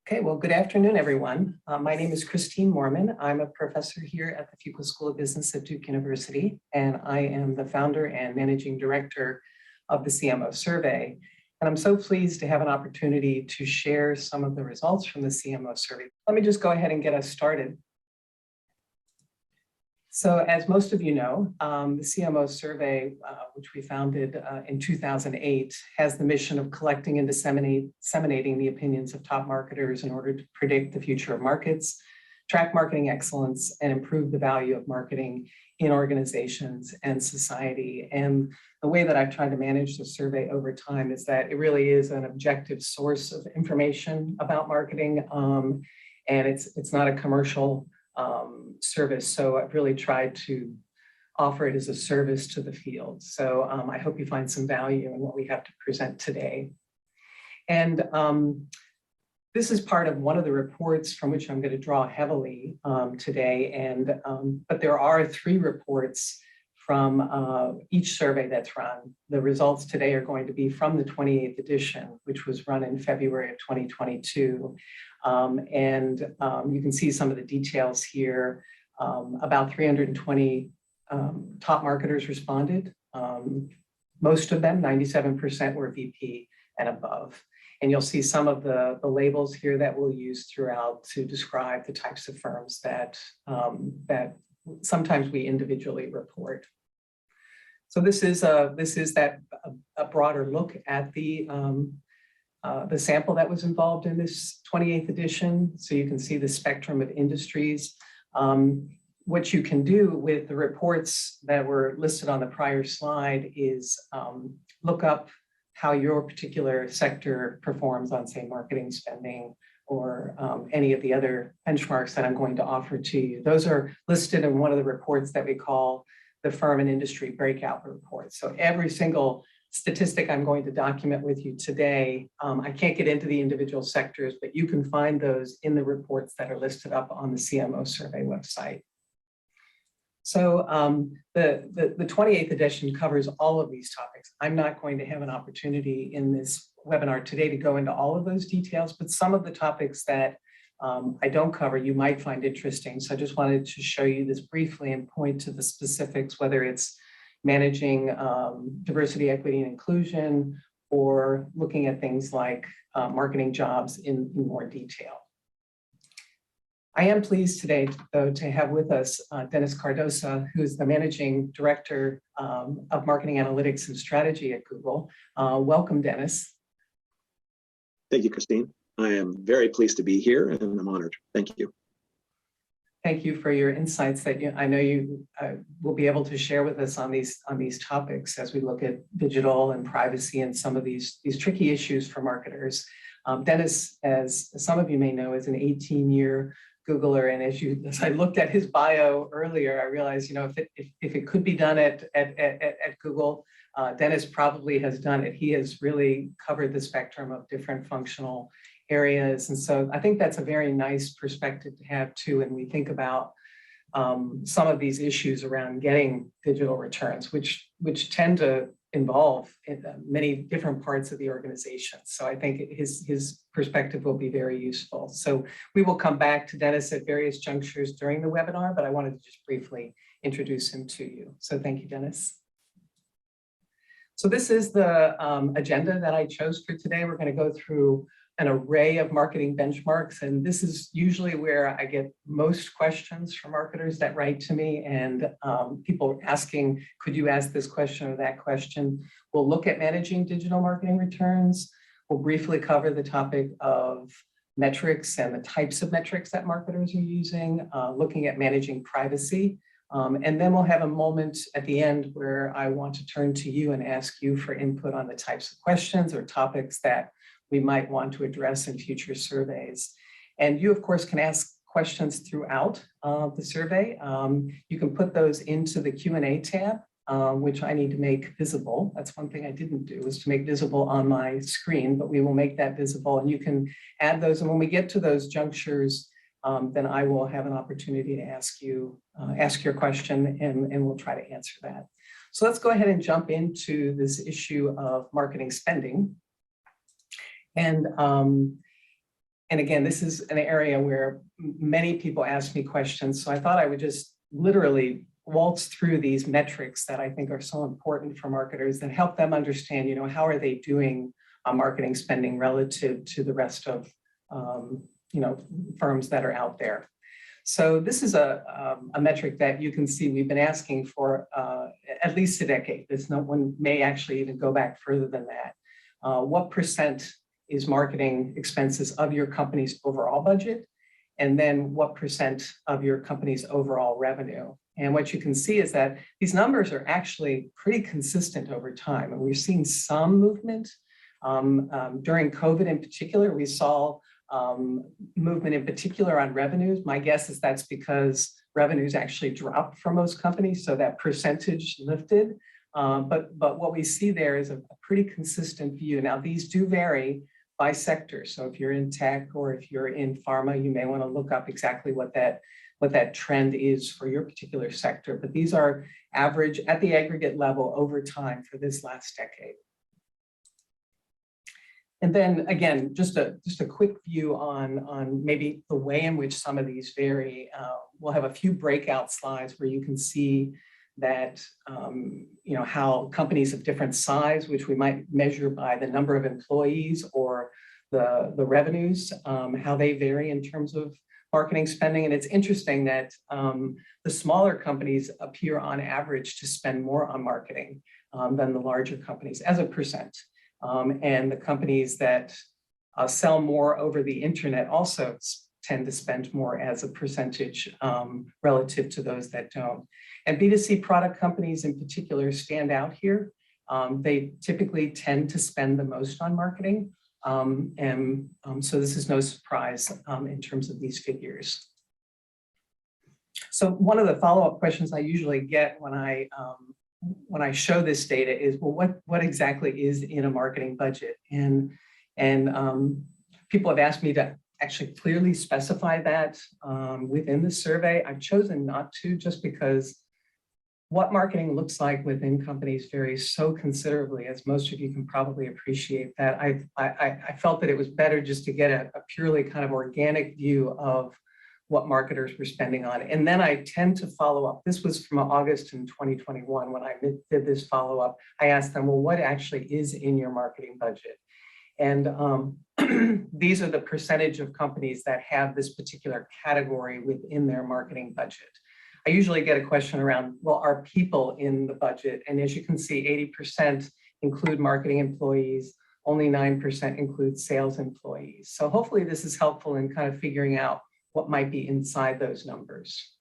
Okay, well, good afternoon, everyone. My name is Christine Moorman. I'm a professor here at the Fuqua School of Business at Duke University, and I am the founder and managing director of the CMO Survey. And I'm so pleased to have an opportunity to share some of the results from the CMO Survey. Let me just go ahead and get us started. So as most of you know, the CMO Survey, which we founded in 2008, has the mission of collecting and disseminating the opinions of top marketers in order to predict the future of markets, track marketing excellence, and improve the value of marketing in organizations and society. And the way that I've tried to manage the survey over time is that it really is an objective source of information about marketing, and it's not a commercial service. So I've really tried to offer it as a service to the field. So I hope you find some value in what we have to present today. And this is part of one of the reports from which I'm going to draw heavily today. And but there are 3 reports from each survey that's run. The results today are going to be from the 28th edition, which was run in February of 2022. You can see some of the details here. About 320 top marketers responded. Most of them, 97%, were VP and above. And you'll see some of the labels here that we'll use throughout to describe the types of firms that sometimes we individually report. So this is a broader look at the sample that was involved in this 28th edition. So you can see the spectrum of industries. What you can do with the reports that were listed on the prior slide is look up how your particular sector performs on, say, marketing spending or any of the other benchmarks that I'm going to offer to you. Those are listed in one of the reports that we call the firm and industry breakout report. So every single statistic I'm going to document with you today, I can't get into the individual sectors, but you can find those in the reports that are listed up on the CMO Survey website. So the 28th edition covers all of these topics. I'm not going to have an opportunity in this webinar today to go into all of those details, but some of the topics that I don't cover you might find interesting. So I just wanted to show you this briefly and point to the specifics, whether it's managing diversity, equity, and inclusion, or looking at things like marketing jobs in more detail. I am pleased today, though, to have with us Dennis Cardoso, who is the Managing Director of Marketing Analytics and Strategy at Google. Welcome, Dennis. Thank you, Christine. I am very pleased to be here and I'm honored. Thank you. Thank you for your insights that I know you will be able to share with us on these topics as we look at digital and privacy and some of these tricky issues for marketers. Dennis, as some of you may know, is an 18-year Googler, and as I looked at his bio earlier, I realized, if it could be done at Google, Dennis probably has done it. He has really covered the spectrum of different functional areas, and so I think that's a very nice perspective to have too. And we think about some of these issues around getting digital returns, which tend to involve many different parts of the organization. So I think his perspective will be very useful. So we will come back to Dennis at various junctures during the webinar, but I wanted to just briefly introduce him to you. So thank you, Dennis. So this is the agenda that I chose for today. We're going to go through an array of marketing benchmarks, and this is usually where I get most questions from marketers that write to me, and people asking, could you ask this question or that question? We'll look at managing digital marketing returns. We'll briefly cover the topic of metrics and the types of metrics that marketers are using, looking at managing privacy. And then we'll have a moment at the end where I want to turn to you and ask you for input on the types of questions or topics that we might want to address in future surveys. And you, of course, can ask questions throughout the survey. You can put those into the Q&A tab, which I need to make visible. That's one thing I didn't do, is to make visible on my screen, but we will make that visible, and you can add those. And when we get to those junctures, then I will have an opportunity to ask your question, and we'll try to answer that. So let's go ahead and jump into this issue of marketing spending. And And again, this is an area where many people ask me questions. So I thought I would just literally waltz through these metrics that I think are so important for marketers that help them understand, how are they doing on marketing spending relative to the rest of, firms that are out there. So this is a metric that you can see we've been asking for at least a decade. This one may actually even go back further than that. What percent is marketing expenses of your company's overall budget? And then what percent of your company's overall revenue? And what you can see is that these numbers are actually pretty consistent over time. And we've seen some movement. During COVID in particular, we saw movement in particular on revenues. My guess is that's because revenues actually dropped for most companies, so that percentage lifted. But what we see there is a pretty consistent view. Now, these do vary by sector. So if you're in tech or if you're in pharma, you may want to look up exactly what that trend is for your particular sector. But these are average at the aggregate level over time for this last decade. And then again, just a quick view on maybe the way in which some of these vary. We'll have a few breakout slides where you can see that how companies of different size, which we might measure by the number of employees or the revenues, how they vary in terms of marketing spending. And it's interesting that the smaller companies appear on average to spend more on marketing than the larger companies as a percent. And the companies that sell more over the internet also tend to spend more as a percentage relative to those that don't. And B2C product companies in particular stand out here. They typically tend to spend the most on marketing. So this is no surprise in terms of these figures. So one of the follow-up questions I usually get when I show this data is, well, what exactly is in a marketing budget? And people have asked me to actually clearly specify that within the survey. I've chosen not to, just because what marketing looks like within companies varies so considerably, as most of you can probably appreciate that. I felt that it was better just to get a purely kind of organic view of what marketers were spending on. And then I tend to follow up. This was from August in 2021 when I did this follow-up. I asked them, well, what actually is in your marketing budget? And these are the percentage of companies that have this particular category within their marketing budget. I usually get a question around, well, are people in the budget? And as you can see, 80% include marketing employees, only 9% include sales employees. So hopefully this is helpful in kind of figuring out what might be inside those numbers.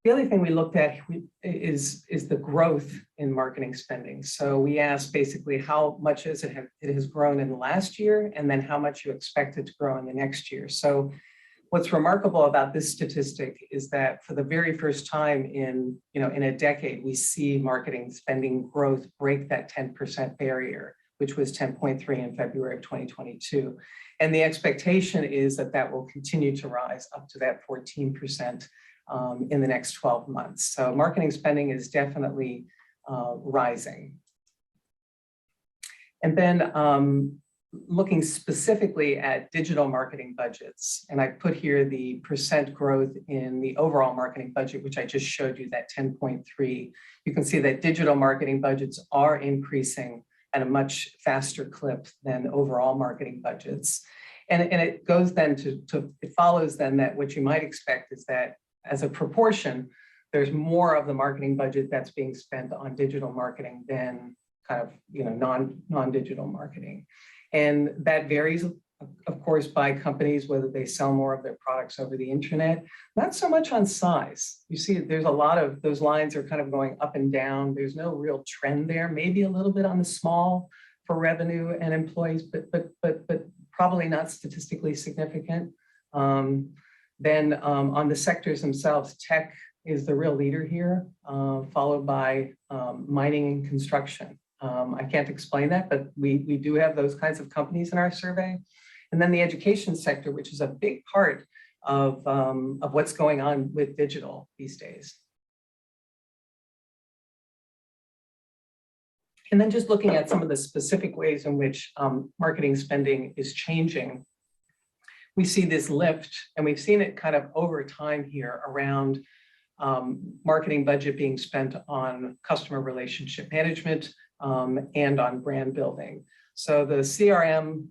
The other thing we looked at is the growth in marketing spending. So we asked basically how much it has grown in the last year, and then how much you expect it to grow in the next year. So what's remarkable about this statistic is that for the very first time in a decade, we see marketing spending growth break that 10% barrier, which was 10.3 in February of 2022. And the expectation is that that will continue to rise up to that 14% in the next 12 months. So marketing spending is definitely rising. And then looking specifically at digital marketing budgets, and I put here the percent growth in the overall marketing budget, which I just showed you, that 10.3. You can see that digital marketing budgets are increasing at a much faster clip than overall marketing budgets. And it goes then it follows then that what you might expect is that as a proportion, there's more of the marketing budget that's being spent on digital marketing than kind of non-digital marketing. And that varies, of course, by companies, whether they sell more of their products over the internet, not so much on size. You see, there's a lot of those lines are kind of going up and down. There's no real trend there, maybe a little bit on the small for revenue and employees, but probably not statistically significant. Then on the sectors themselves, tech is the real leader here, followed by mining and construction. I can't explain that, but we do have those kinds of companies in our survey. And then the education sector, which is a big part of what's going on with digital these days. And then just looking at some of the specific ways in which marketing spending is changing, we see this lift, and we've seen it kind of over time here around marketing budget being spent on customer relationship management and on brand building. So the CRM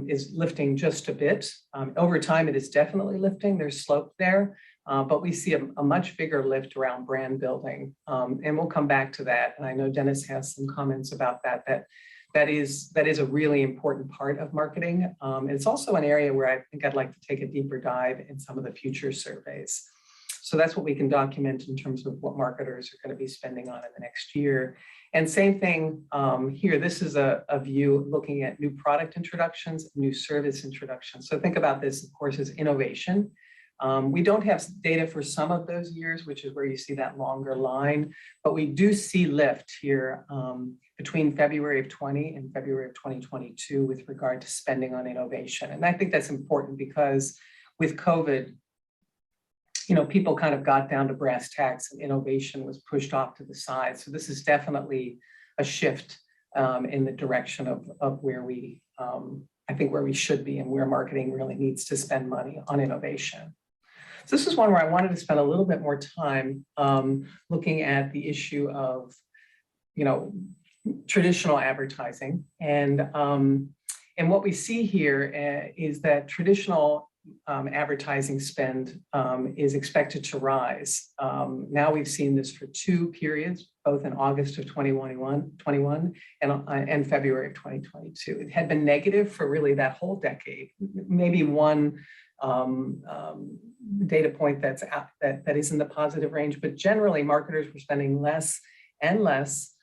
is lifting just a bit. Over time, it is definitely lifting. There's slope there, but we see a much bigger lift around brand building. And we'll come back to that. And I know Dennis has some comments about that. That is a really important part of marketing. It's also an area where I think I'd like to take a deeper dive in some of the future surveys. So that's what we can document in terms of what marketers are going to be spending on in the next year. And same thing here, this is a view looking at new product introductions, new service introductions. So think about this, of course, as innovation. We don't have data for some of those years, which is where you see that longer line, but we do see lift here between February of 20 and February of 2022 with regard to spending on innovation. And I think that's important because with COVID, people kind of got down to brass tacks and innovation was pushed off to the side. So this is definitely a shift in the direction of where we, I think where we should be and where marketing really needs to spend money on innovation. So this is one where I wanted to spend a little bit more time looking at the issue of, traditional advertising. And what we see here is that traditional advertising spend is expected to rise. Now we've seen this for 2 periods, both in August of 2021 and February of 2022. It had been negative for really that whole decade. Maybe one data point that's out that is in the positive range, but generally marketers were spending less and less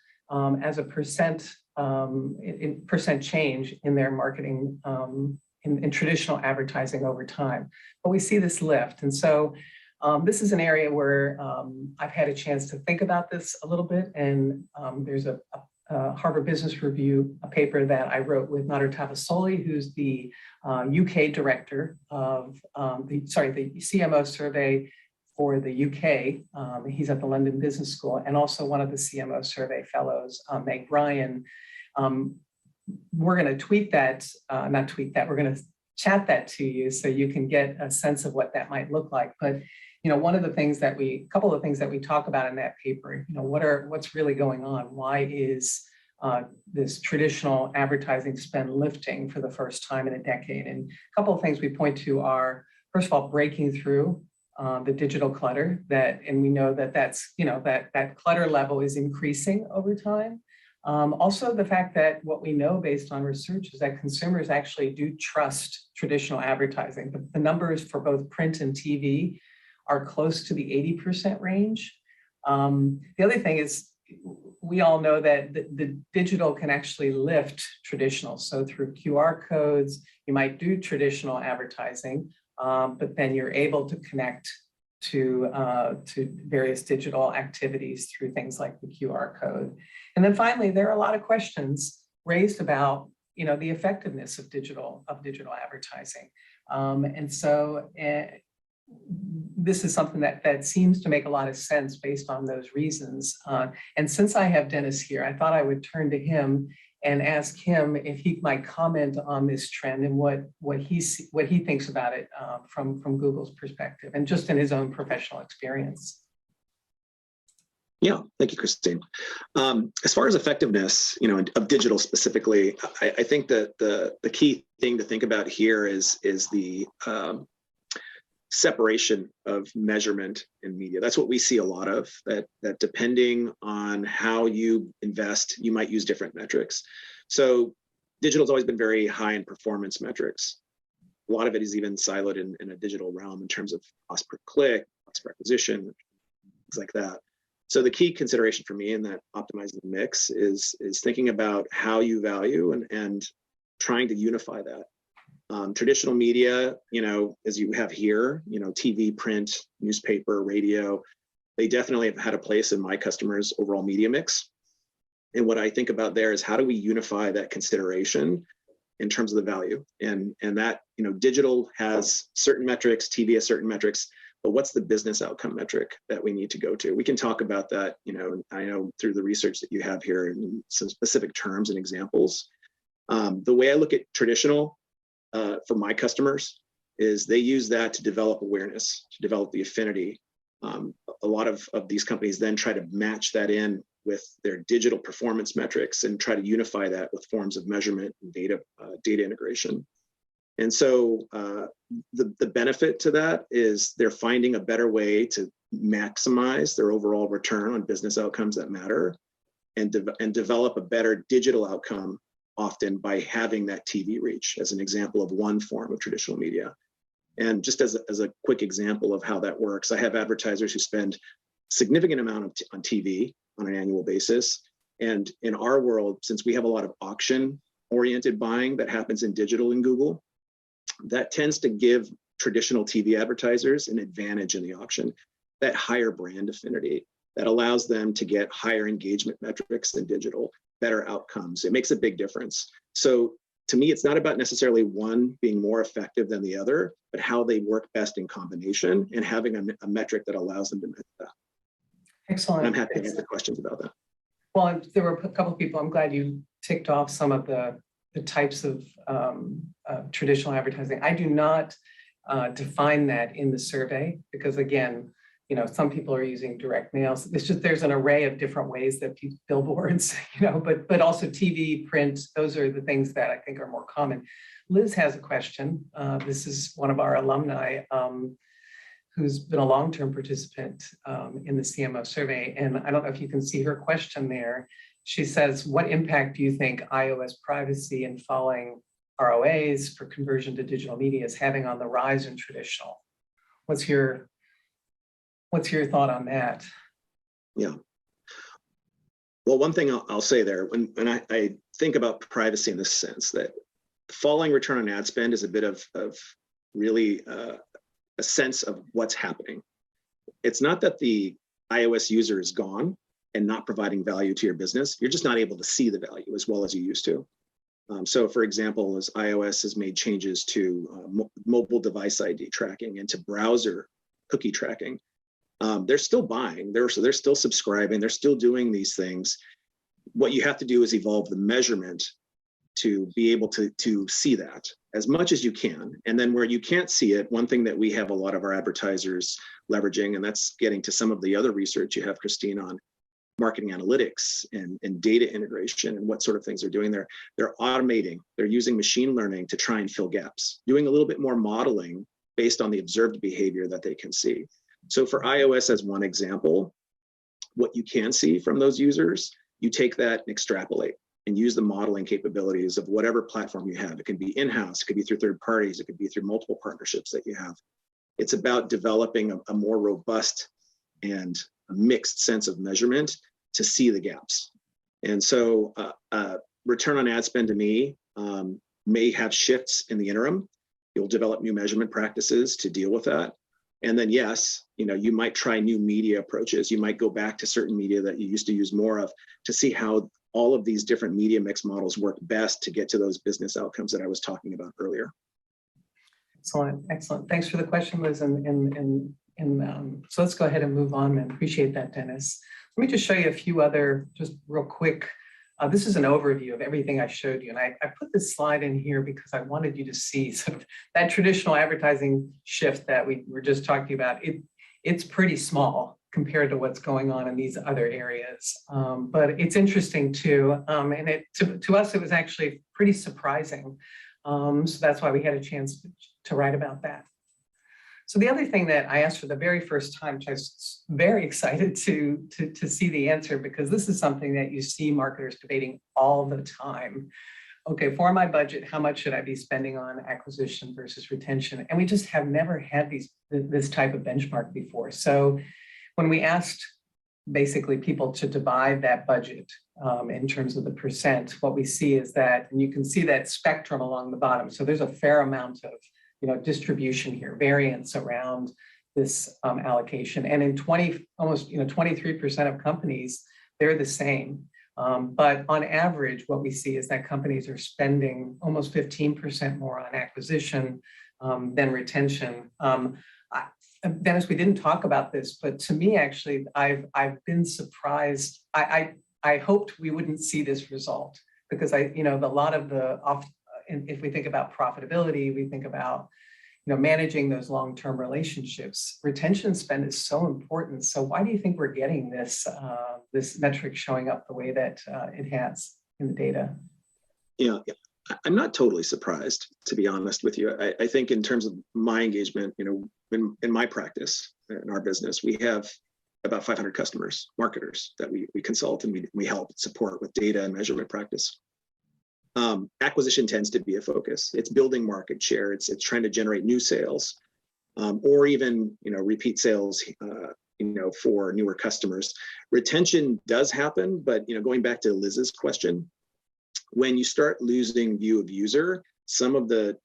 as a percent change in their marketing in traditional advertising over time. But we see this lift. And so this is an area where I've had a chance to think about this a little bit. And there's a Harvard Business Review, a paper that I wrote with Nader Tavasoli, who's the UK director of the CMO Survey for the UK. He's at the London Business School, and also one of the CMO Survey fellows, Meg Ryan. We're going to tweet that, we're going to chat that to you so you can get a sense of what that might look like. But, one of the things a couple of things that we talk about in that paper, what's really going on? Why is this traditional advertising spend lifting for the first time in a decade? And a couple of things we point to are, first of all, breaking through the digital clutter and we know that's, that clutter level is increasing over time. Also, the fact that what we know based on research is that consumers actually do trust traditional advertising. The numbers for both print and TV are close to the 80% range. The other thing is we all know that the digital can actually lift traditional. So through QR codes, you might do traditional advertising, but then you're able to connect to various digital activities through things like the QR code. And then finally, there are a lot of questions raised about, the effectiveness of digital advertising. And so this is something that seems to make a lot of sense based on those reasons. And since I have Dennis here, I thought I would turn to him and ask him if he might comment on this trend and what he thinks about it from Google's perspective and just in his own professional experience. Yeah, thank you, Christine. As far as effectiveness, of digital specifically, I think that the key thing to think about here is the separation of measurement and media. That's what we see a lot of, that depending on how you invest, you might use different metrics. So digital's always been very high in performance metrics. A lot of it is even siloed in a digital realm in terms of cost per click, cost per acquisition, things like that. So the key consideration for me in that optimizing the mix is thinking about how you value and trying to unify that. Traditional media, as you have here, TV, print, newspaper, radio, they definitely have had a place in my customers' overall media mix. And what I think about there is how do we unify that consideration in terms of the value? And that, digital has certain metrics, TV has certain metrics, but what's the business outcome metric that we need to go to? We can talk about that, I know through the research that you have here and some specific terms and examples. The way I look at traditional for my customers is they use that to develop awareness, to develop the affinity. A lot of these companies then try to match that in with their digital performance metrics and try to unify that with forms of measurement and data integration. And so the benefit to that is they're finding a better way to maximize their overall return on business outcomes that matter and develop a better digital outcome, often by having that TV reach as an example of one form of traditional media. And just as a quick example of how that works, I have advertisers who spend significant amount on TV on an annual basis. And in our world, since we have a lot of auction-oriented buying that happens in digital in Google, that tends to give traditional TV advertisers an advantage in the auction, that higher brand affinity that allows them to get higher engagement metrics than digital, better outcomes. It makes a big difference. So to me, it's not about necessarily one being more effective than the other, but how they work best in combination and having a metric that allows them to measure that. Excellent. And I'm happy to answer questions about that. Well, there were a couple of people, I'm glad you ticked off some of the types of traditional advertising. I do not define that in the survey because, again, some people are using direct mails. It's just there's an array of different ways that billboards, but also TV, print. Those are the things that I think are more common. Liz has a question. This is one of our alumni who's been a long-term participant in the CMO survey, and I don't know if you can see her question there. She says, "What impact do you think iOS privacy and falling ROAs for conversion to digital media is having on the rise in traditional?" What's your thought on that? Yeah. Well, one thing I'll say there, when I think about privacy in this sense, that falling return on ad spend is a bit of really a sense of what's happening. It's not that the iOS user is gone and not providing value to your business. You're just not able to see the value as well as you used to. So for example, as iOS has made changes to mobile device ID tracking and to browser cookie tracking, they're still buying, they're still subscribing, they're still doing these things. What you have to do is evolve the measurement to be able to see that as much as you can. And then where you can't see it, one thing that we have a lot of our advertisers leveraging, and that's getting to some of the other research you have, Christine, on marketing analytics and data integration and what sort of things they're doing there. They're automating, they're using machine learning to try and fill gaps, doing a little bit more modeling based on the observed behavior that they can see. So for iOS as one example, what you can see from those users, you take that and extrapolate and use the modeling capabilities of whatever platform you have. It can be in-house, it could be through third parties, it could be through multiple partnerships that you have. It's about developing a more robust and a mixed sense of measurement to see the gaps. And so return on ad spend to me may have shifts in the interim. You'll develop new measurement practices to deal with that. And then yes, you might try new media approaches. You might go back to certain media that you used to use more of to see how all of these different media mix models work best to get to those business outcomes that I was talking about earlier. Excellent, excellent. Thanks for the question, Liz. So let's go ahead and move on, and appreciate that, Dennis. Let me just show you a few other, just real quick. This is an overview of everything I showed you. And I put this slide in here because I wanted you to see sort of that traditional advertising shift that we were just talking about. It's pretty small compared to what's going on in these other areas. But it's interesting too. And to us, it was actually pretty surprising. So that's why we had a chance to write about that. So the other thing that I asked for the very first time, which I was very excited to see the answer, because this is something that you see marketers debating all the time. Okay, for my budget, how much should I be spending on acquisition versus retention? And we just have never had this type of benchmark before. So when we asked basically people to divide that budget in terms of the percent, what we see is that, and you can see that spectrum along the bottom. So there's a fair amount of distribution here, variance around this allocation. And in almost 23% of companies, they're the same. But on average, what we see is that companies are spending almost 15% more on acquisition than retention. Dennis, we didn't talk about this, but to me, actually, I've been surprised. I hoped we wouldn't see this result because a lot of if we think about profitability, we think about managing those long-term relationships. Retention spend is so important. So why do you think we're getting this metric showing up the way that it has in the data? Yeah, I'm not totally surprised, to be honest with you. I think in terms of my engagement, in my practice, in our business, we have about 500 customers, marketers that we consult and we help support with data and measurement practice. Acquisition tends to be a focus. It's building market share. It's trying to generate new sales, or even repeat sales, for newer customers. Retention does happen, but going back to Liz's question, when you start losing view of user, some of the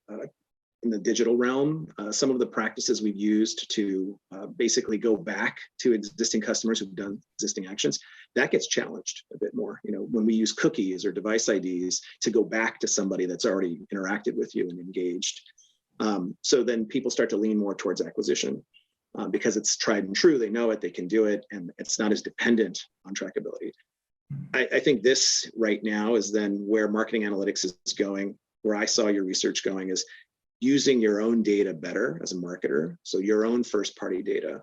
in the digital realm, some of the practices we've used to basically go back to existing customers who've done existing actions, that gets challenged a bit more. When we use cookies or device IDs to go back to somebody that's already interacted with you and engaged. So then people start to lean more towards acquisition because it's tried and true. They know it, they can do it, and it's not as dependent on trackability. I think this right now is then where marketing analytics is going, where I saw your research going, is using your own data better as a marketer. So your own first party data,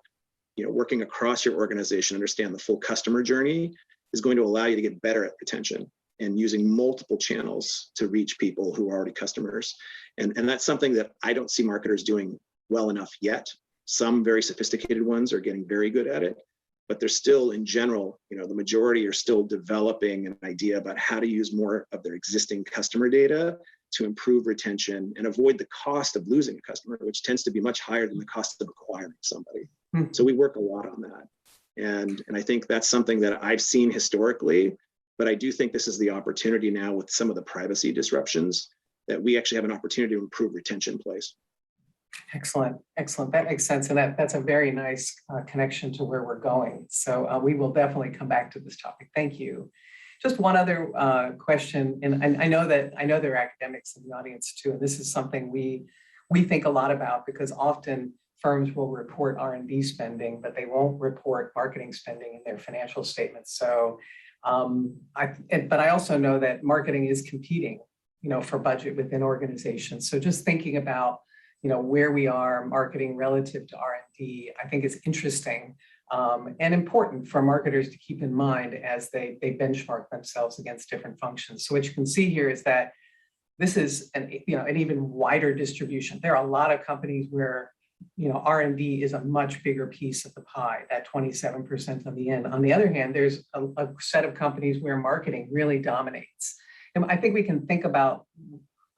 working across your organization, understand the full customer journey is going to allow you to get better at retention and using multiple channels to reach people who are already customers. And that's something that I don't see marketers doing well enough yet. Some very sophisticated ones are getting very good at it, but they're still, in general, the majority are still developing an idea about how to use more of their existing customer data to improve retention and avoid the cost of losing a customer, which tends to be much higher than the cost of acquiring somebody. So we work a lot on that. And I think that's something that I've seen historically, but I do think this is the opportunity now with some of the privacy disruptions that we actually have an opportunity to improve retention plays. Excellent. That makes sense. And that's a very nice connection to where we're going. So we will definitely come back to this topic. Thank you. Just one other question, and I know there are academics in the audience too, and this is something we think a lot about because often firms will report R&D spending, but they won't report marketing spending in their financial statements. So, but I also know that marketing is competing, for budget within organizations. So just thinking about, where we are marketing relative to R&D, I think is interesting. And important for marketers to keep in mind as they benchmark themselves against different functions. So what you can see here is that this is an even wider distribution. There are a lot of companies where R&D is a much bigger piece of the pie, that 27% on the end. On the other hand, there's a set of companies where marketing really dominates. And I think we can think about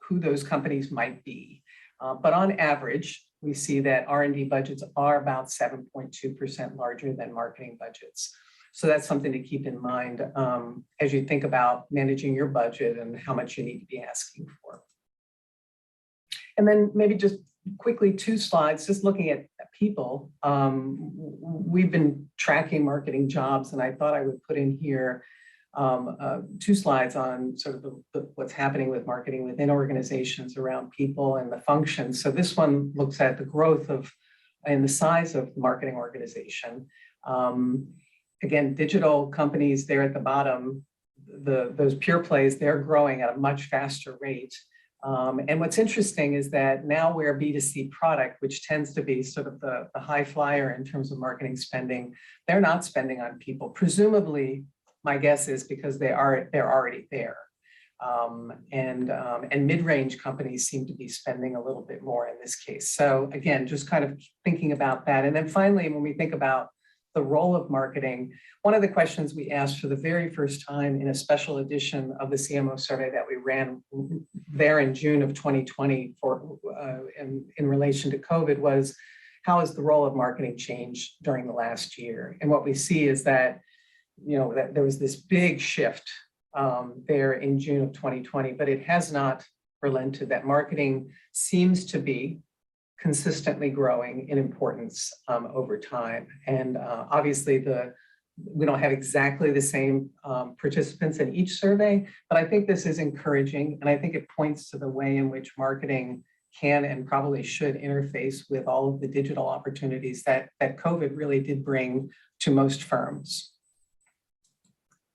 who those companies might be. But on average, we see that R&D budgets are about 7.2% larger than marketing budgets. So that's something to keep in mind as you think about managing your budget and how much you need to be asking for. And then maybe just quickly 2 slides, just looking at people. We've been tracking marketing jobs, and I thought I would put in here 2 slides on sort of what's happening with marketing within organizations around people and the functions. So this one looks at the growth and the size of the marketing organization. Again, digital companies there at the bottom, those pure plays, they're growing at a much faster rate. And what's interesting is that now we're a B2C product, which tends to be sort of the high flyer in terms of marketing spending. They're not spending on people. Presumably, my guess is because they're already there. And mid-range companies seem to be spending a little bit more in this case. So again, just kind of thinking about that. And then finally, when we think about the role of marketing, one of the questions we asked for the very first time in a special edition of the CMO survey that we ran there in June of 2020 in relation to COVID was, how has the role of marketing changed during the last year? And what we see is that that there was this big shift there in June of 2020, but it has not relented. That marketing seems to be consistently growing in importance over time. And obviously we don't have exactly the same participants in each survey, but I think this is encouraging. And I think it points to the way in which marketing can and probably should interface with all of the digital opportunities that COVID really did bring to most firms.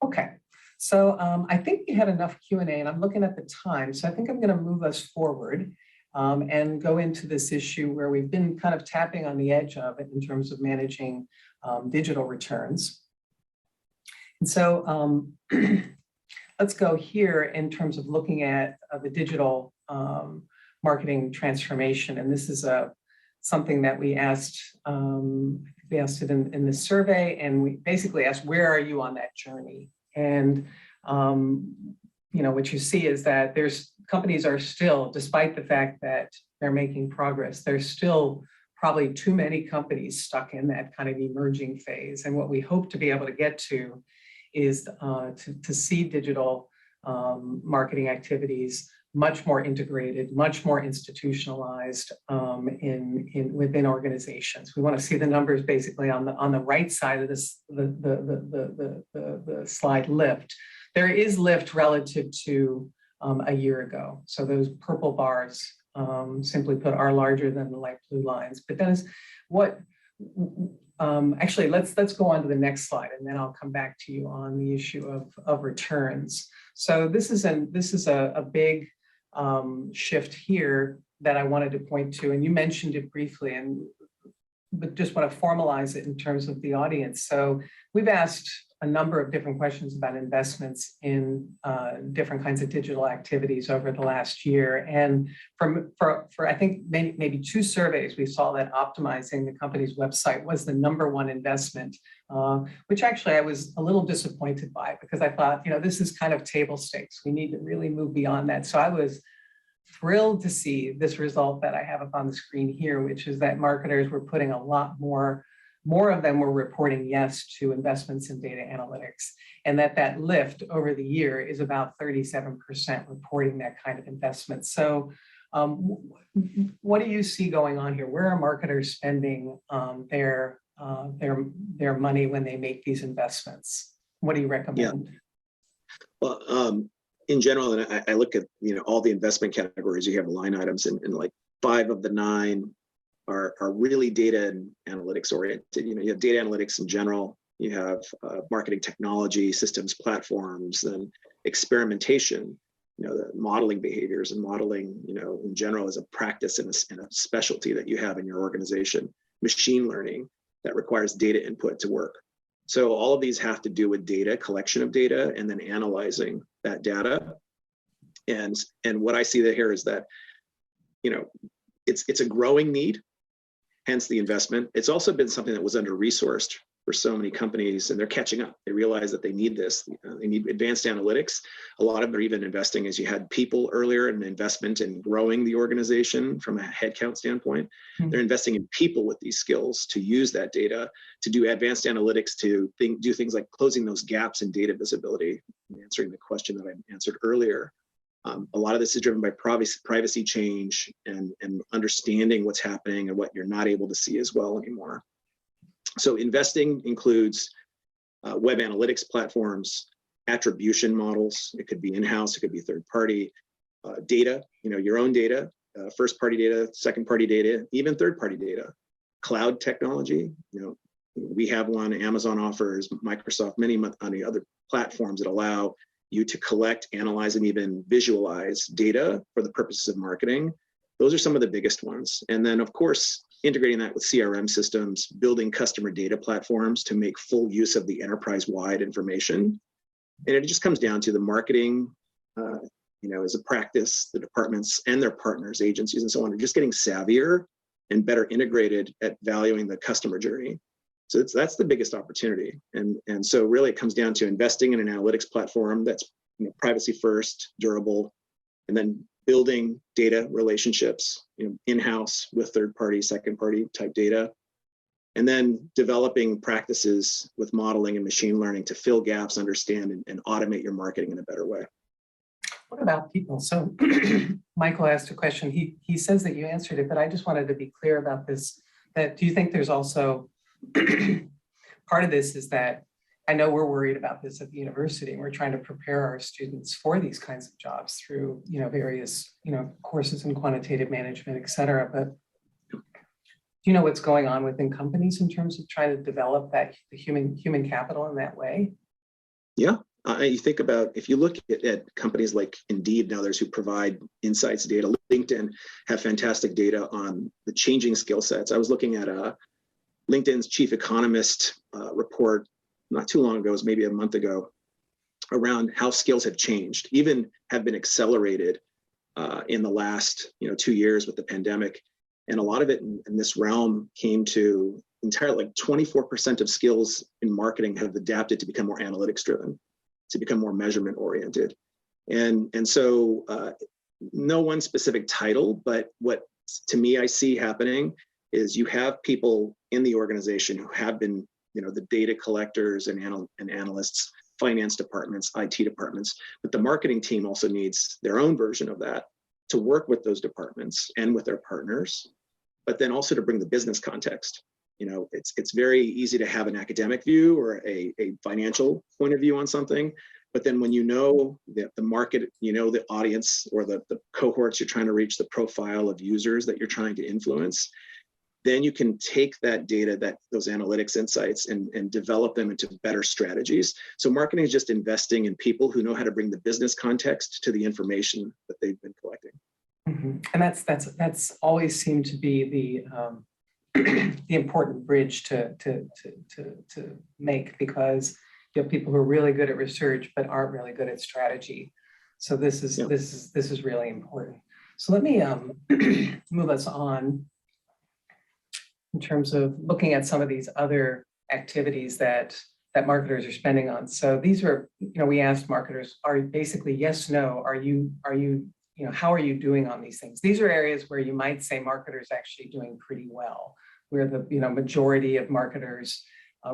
Okay, so I think we had enough Q&A, and I'm looking at the time, so I think I'm going to move us forward and go into this issue where we've been kind of tapping on the edge of it in terms of managing digital returns. And so let's go here in terms of looking at the digital marketing transformation. And this is something that we asked it in the survey, and we basically asked, where are you on that journey? And what you see is that companies are still, despite the fact that they're making progress, there's still probably too many companies stuck in that kind of emerging phase. And what we hope to be able to get to is to see digital marketing activities much more integrated, much more institutionalized within organizations. We want to see the numbers basically on the right side of this, the slide lift. There is lift relative to a year ago. So those purple bars, simply put, are larger than the light blue lines. But Dennis, actually, let's go on to the next slide, and then I'll come back to you on the issue of returns. So this is a big shift here that I wanted to point to, and you mentioned it briefly, but just want to formalize it in terms of the audience. So we've asked a number of different questions about investments in different kinds of digital activities over the last year. And for I think maybe 2 surveys, we saw that optimizing the company's website was the #1 investment, which actually I was a little disappointed by, because I thought, this is kind of table stakes. We need to really move beyond that. So I was thrilled to see this result that I have up on the screen here, which is that marketers were putting a lot more of them were reporting yes to investments in data analytics, and that lift over the year is about 37% reporting that kind of investment. So what do you see going on here? Where are marketers spending their money when they make these investments? What do you recommend? Yeah. Well, in general, and I look at all the investment categories, you have line items, and like 5 of the 9 are really data and analytics oriented. You have data analytics in general, you have marketing technology, systems, platforms, and experimentation, the modeling behaviors and modeling, in general as a practice and a specialty that you have in your organization, machine learning that requires data input to work. So all of these have to do with data, collection of data, and then analyzing that data. And what I see here is that, it's a growing need, hence the investment. It's also been something that was under-resourced for so many companies, and they're catching up. They realize that they need this. They need advanced analytics. A lot of them are even investing, as you had people earlier, in investment in growing the organization from a headcount standpoint. Mm-hmm. They're investing in people with these skills to use that data, to do advanced analytics, to do things like closing those gaps in data visibility, answering the question that I answered earlier. A lot of this is driven by privacy change and understanding what's happening and what you're not able to see as well anymore. So investing includes web analytics platforms, attribution models. It could be in-house, it could be third-party data, your own data, first-party data, second-party data, even third-party data. Cloud technology, we have one, Amazon offers, Microsoft, many other platforms that allow you to collect, analyze, and even visualize data for the purposes of marketing. Those are some of the biggest ones. And then, of course, integrating that with CRM systems, building customer data platforms to make full use of the enterprise-wide information. And it just comes down to the marketing, as a practice, the departments and their partners, agencies, and so on, are just getting savvier and better integrated at valuing the customer journey. So that's the biggest opportunity. And so really it comes down to investing in an analytics platform that's privacy first, durable, and then building data relationships, in-house with third-party, second-party type data, and then developing practices with modeling and machine learning to fill gaps, understand, and automate your marketing in a better way. What about people? So Michael asked a question. He says that you answered it, but I just wanted to be clear about this, that do you think there's also part of this is that I know we're worried about this at the university, and we're trying to prepare our students for these kinds of jobs through, various, courses in quantitative management, et cetera. But do you know what's going on within companies in terms of trying to develop the human capital in that way? Yeah. You think about, if you look at companies like Indeed and others who provide insights data, LinkedIn have fantastic data on the changing skill sets. I was looking at LinkedIn's chief economist report not too long ago, it was maybe a month ago, around how skills have changed, even have been accelerated in the last 2 years with the pandemic. And a lot of it in this realm came to entirely, like 24% of skills in marketing have adapted to become more analytics driven, to become more measurement oriented. And so no one specific title, but what to me I see happening is you have people in the organization who have been, the data collectors and analysts, finance departments, IT departments, but the marketing team also needs their own version of that to work with those departments and with their partners, but then also to bring the business context. It's very easy to have an academic view or a financial point of view on something, but then when the market, the audience or the cohorts you're trying to reach, the profile of users that you're trying to influence, then you can take that data, those analytics insights and develop them into better strategies. So marketing is just investing in people who know how to bring the business context to the information that they've been collecting. Mm-hmm. And that's always seemed to be the important bridge to make, because you have people who are really good at research but aren't really good at strategy. So this is really important. So let me move us on in terms of looking at some of these other activities that marketers are spending on. So these are, we asked marketers, are basically yes, no, are you how are you doing on these things? These are areas where you might say marketers actually doing pretty well, where the majority of marketers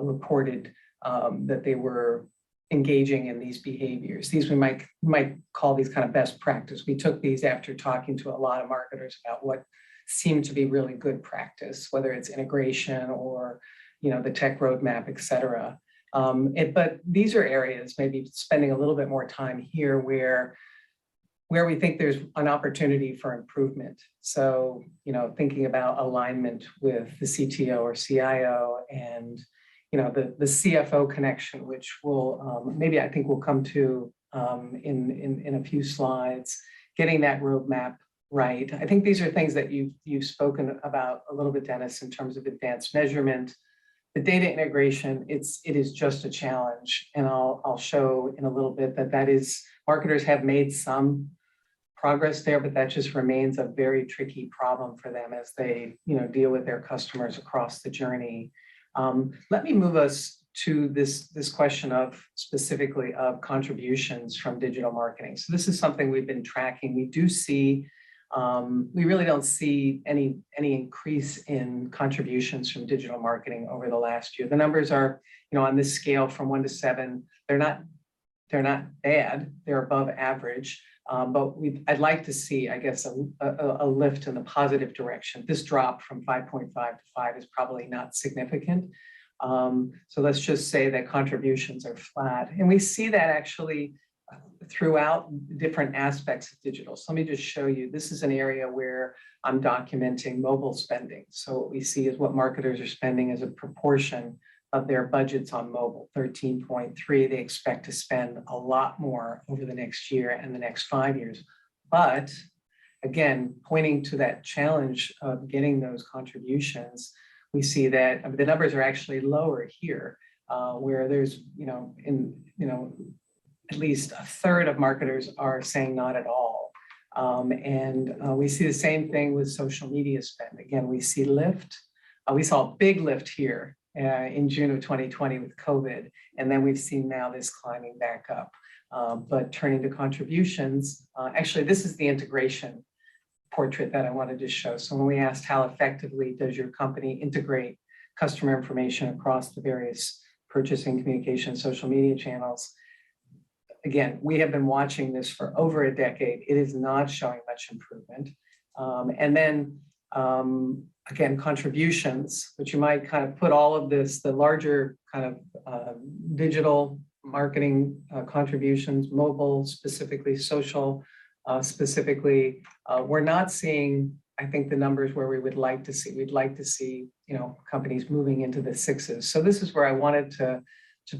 reported that they were engaging in these behaviors. These we might call these kind of best practice. We took these after talking to a lot of marketers about what seemed to be really good practice, whether it's integration or the tech roadmap, et cetera. But these are areas, maybe spending a little bit more time here where we think there's an opportunity for improvement. So, thinking about alignment with the CTO or CIO and, the CFO connection, which will maybe I think we'll come to in a few slides, getting that roadmap right. I think these are things that you've spoken about a little bit, Dennis, in terms of advanced measurement. The data integration, it is just a challenge. And I'll show in a little bit that is, marketers have made some progress there, but that just remains a very tricky problem for them as they deal with their customers across the journey. Let me move us to this question of specifically of contributions from digital marketing. So this is something we've been tracking. We do see, we really don't see any increase in contributions from digital marketing over the last year. The numbers are, on this scale from 1 to 7, they're not bad, they're above average. But I'd like to see, I guess, a lift in the positive direction. This drop from 5.5 to 5 is probably not significant. So let's just say that contributions are flat. And we see that actually throughout different aspects of digital. So let me just show you, this is an area where I'm documenting mobile spending. So what we see is what marketers are spending as a proportion of their budgets on mobile, 13.3. They expect to spend a lot more over the next year and the next 5 years. But again, pointing to that challenge of getting those contributions, we see that the numbers are actually lower here, where there's, at least a third of marketers are saying not at all. And we see the same thing with social media spend. Again, we see lift. We saw a big lift here in June of 2020 with COVID, and then we've seen now this climbing back up. But turning to contributions, actually, this is the integration portrait that I wanted to show. So when we asked how effectively does your company integrate customer information across the various purchasing, communication, social media channels, again, we have been watching this for over a decade. It is not showing much improvement. And then Again, contributions, but you might kind of put all of this, the larger kind of digital marketing contributions, mobile, specifically social, specifically, we're not seeing, I think, the numbers where we would like to see. We'd like to see, companies moving into the sixes. So this is where I wanted to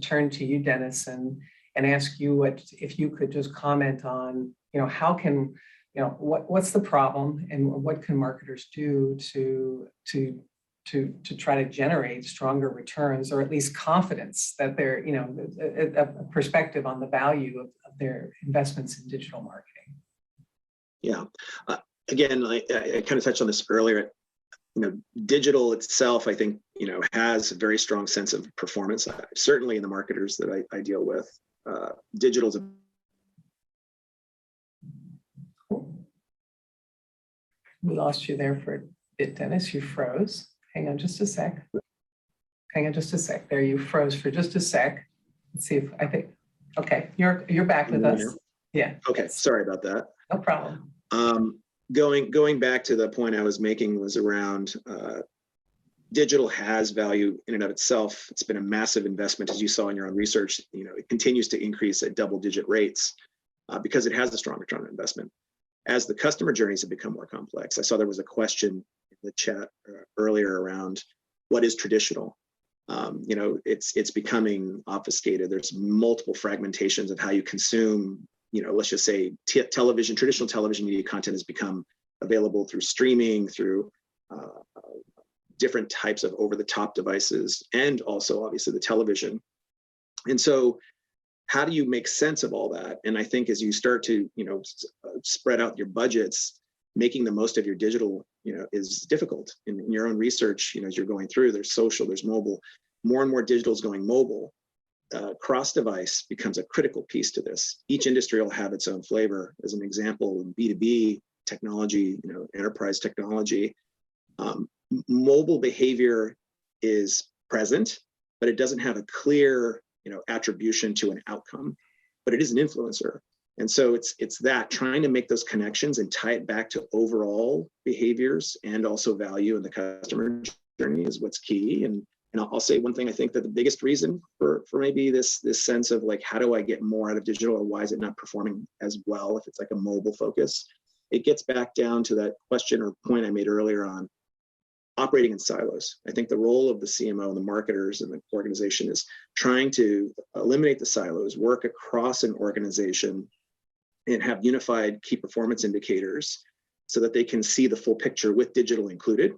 turn to you, Dennis, and ask you if you could just comment on, how can, what's the problem and what can marketers do to try to generate stronger returns, or at least confidence that they're, a perspective on the value of their investments in digital marketing. Yeah. Again, I kind of touched on this earlier. Digital itself, I think, has a very strong sense of performance. Certainly in the marketers that I deal with, digital is a We lost you there for a bit, Dennis. You froze. Hang on just a sec. There, you froze for just a sec. Let's see if I think. Okay, you're back with us. Yeah. Okay, sorry about that. No problem. Going back to the point I was making was around digital has value in and of itself. It's been a massive investment, as you saw in your own research. It continues to increase at double-digit rates because it has a strong return on investment. As the customer journeys have become more complex, I saw there was a question in the chat earlier around what is traditional. It's becoming obfuscated. There's multiple fragmentations of how you consume. Let's just say television, traditional television media content has become available through streaming, through different types of over-the-top devices, and also obviously the television. And so how do you make sense of all that? And I think as you start to, spread out your budgets, making the most of your digital, is difficult. In your own research, as you're going through, there's social, there's mobile, more and more digital is going mobile. Cross-device becomes a critical piece to this. Each industry will have its own flavor. As an example, in B2B technology, enterprise technology, mobile behavior is present, but it doesn't have a clear, attribution to an outcome, but it is an influencer. And so it's that trying to make those connections and tie it back to overall behaviors and also value in the customer journey is what's key. And I'll say one thing, I think that the biggest reason for maybe this sense of like, how do I get more out of digital, or why is it not performing as well if it's like a mobile focus? It gets back down to that question or point I made earlier on operating in silos. I think the role of the CMO and the marketers and the organization is trying to eliminate the silos, work across an organization, and have unified key performance indicators so that they can see the full picture with digital included.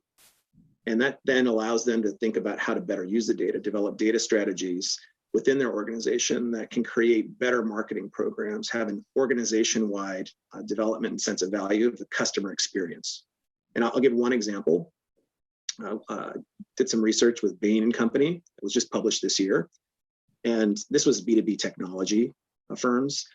And that then allows them to think about how to better use the data, develop data strategies within their organization that can create better marketing programs, have an organization-wide development and sense of value of the customer experience. And I'll give one example. Did some research with Bain & Company. It was just published this year. And this was B2B technology firms.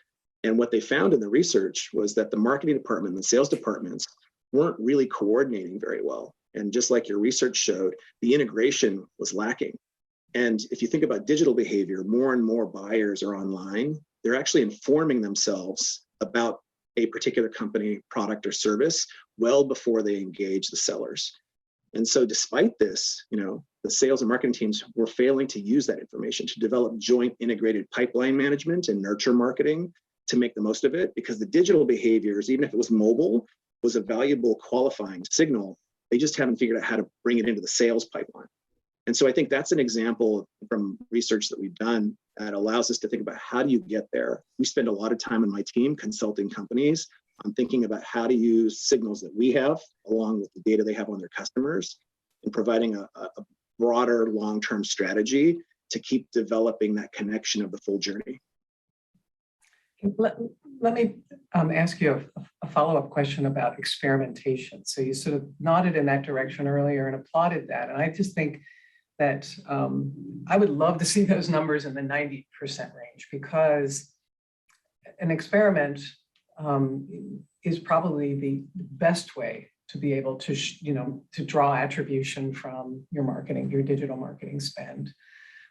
And what they found in the research was that the marketing department and the sales departments weren't really coordinating very well. And just like your research showed, the integration was lacking. And if you think about digital behavior, more and more buyers are online. They're actually informing themselves about a particular company, product, or service well before they engage the sellers. And so despite this, the sales and marketing teams were failing to use that information to develop joint integrated pipeline management and nurture marketing to make the most of it, because the digital behaviors, even if it was mobile, was a valuable qualifying signal. They just haven't figured out how to bring it into the sales pipeline. And so I think that's an example from research that we've done that allows us to think about how do you get there. We spend a lot of time in my team consulting companies on thinking about how to use signals that we have along with the data they have on their customers and providing a broader long-term strategy to keep developing that connection of the full journey. Let me ask you a follow-up question about experimentation. So you sort of nodded in that direction earlier and applauded that. And I just think that I would love to see those numbers in the 90% range, because an experiment is probably the best way to be able to, to draw attribution from your marketing, your digital marketing spend.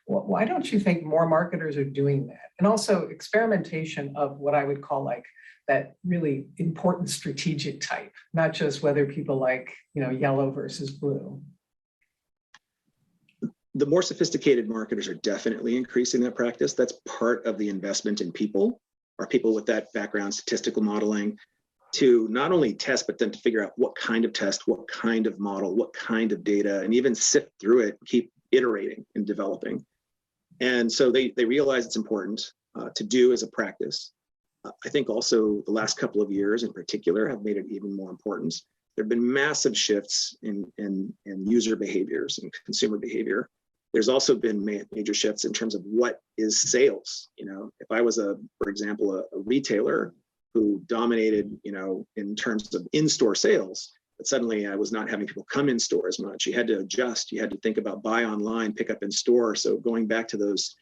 why don't you think more marketers are doing that? And also experimentation of what I would call like that really important strategic type, not just whether people like, yellow versus blue. The more sophisticated marketers are definitely increasing that practice. That's part of the investment in people, or people with that background, statistical modeling, to not only test, but then to figure out what kind of test, what kind of model, what kind of data, and even sift through it, keep iterating and developing. And so they realize it's important to do as a practice. I think also the last couple of years in particular have made it even more important. There have been massive shifts in user behaviors and consumer behavior. There's also been major shifts in terms of what is sales. If I was for example, a retailer who dominated, in terms of in-store sales, but suddenly I was not having people come in store as much. You had to adjust. You had to think about buy online, pick up in store. So going back to those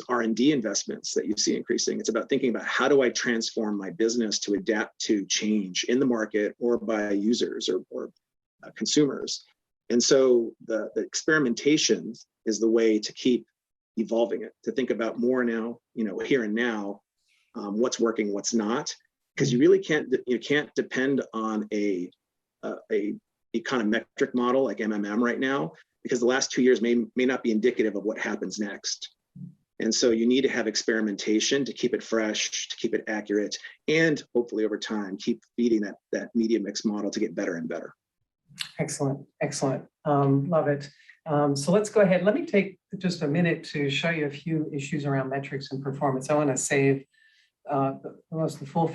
R&D investments that you see increasing, it's about thinking about how do I transform my business to adapt to change in the market or by users or consumers. And so the experimentation is the way to keep evolving it, to think about more now, here and now, what's working, what's not, because you really can't depend on a econometric model like MMM right now, because the last 2 years may not be indicative of what happens next. And so you need to have experimentation to keep it fresh, to keep it accurate, and hopefully over time, keep feeding that media mix model to get better and better. Excellent, excellent. Love it. So let's go ahead. Let me take just a minute to show you a few issues around metrics and performance. I want to save the full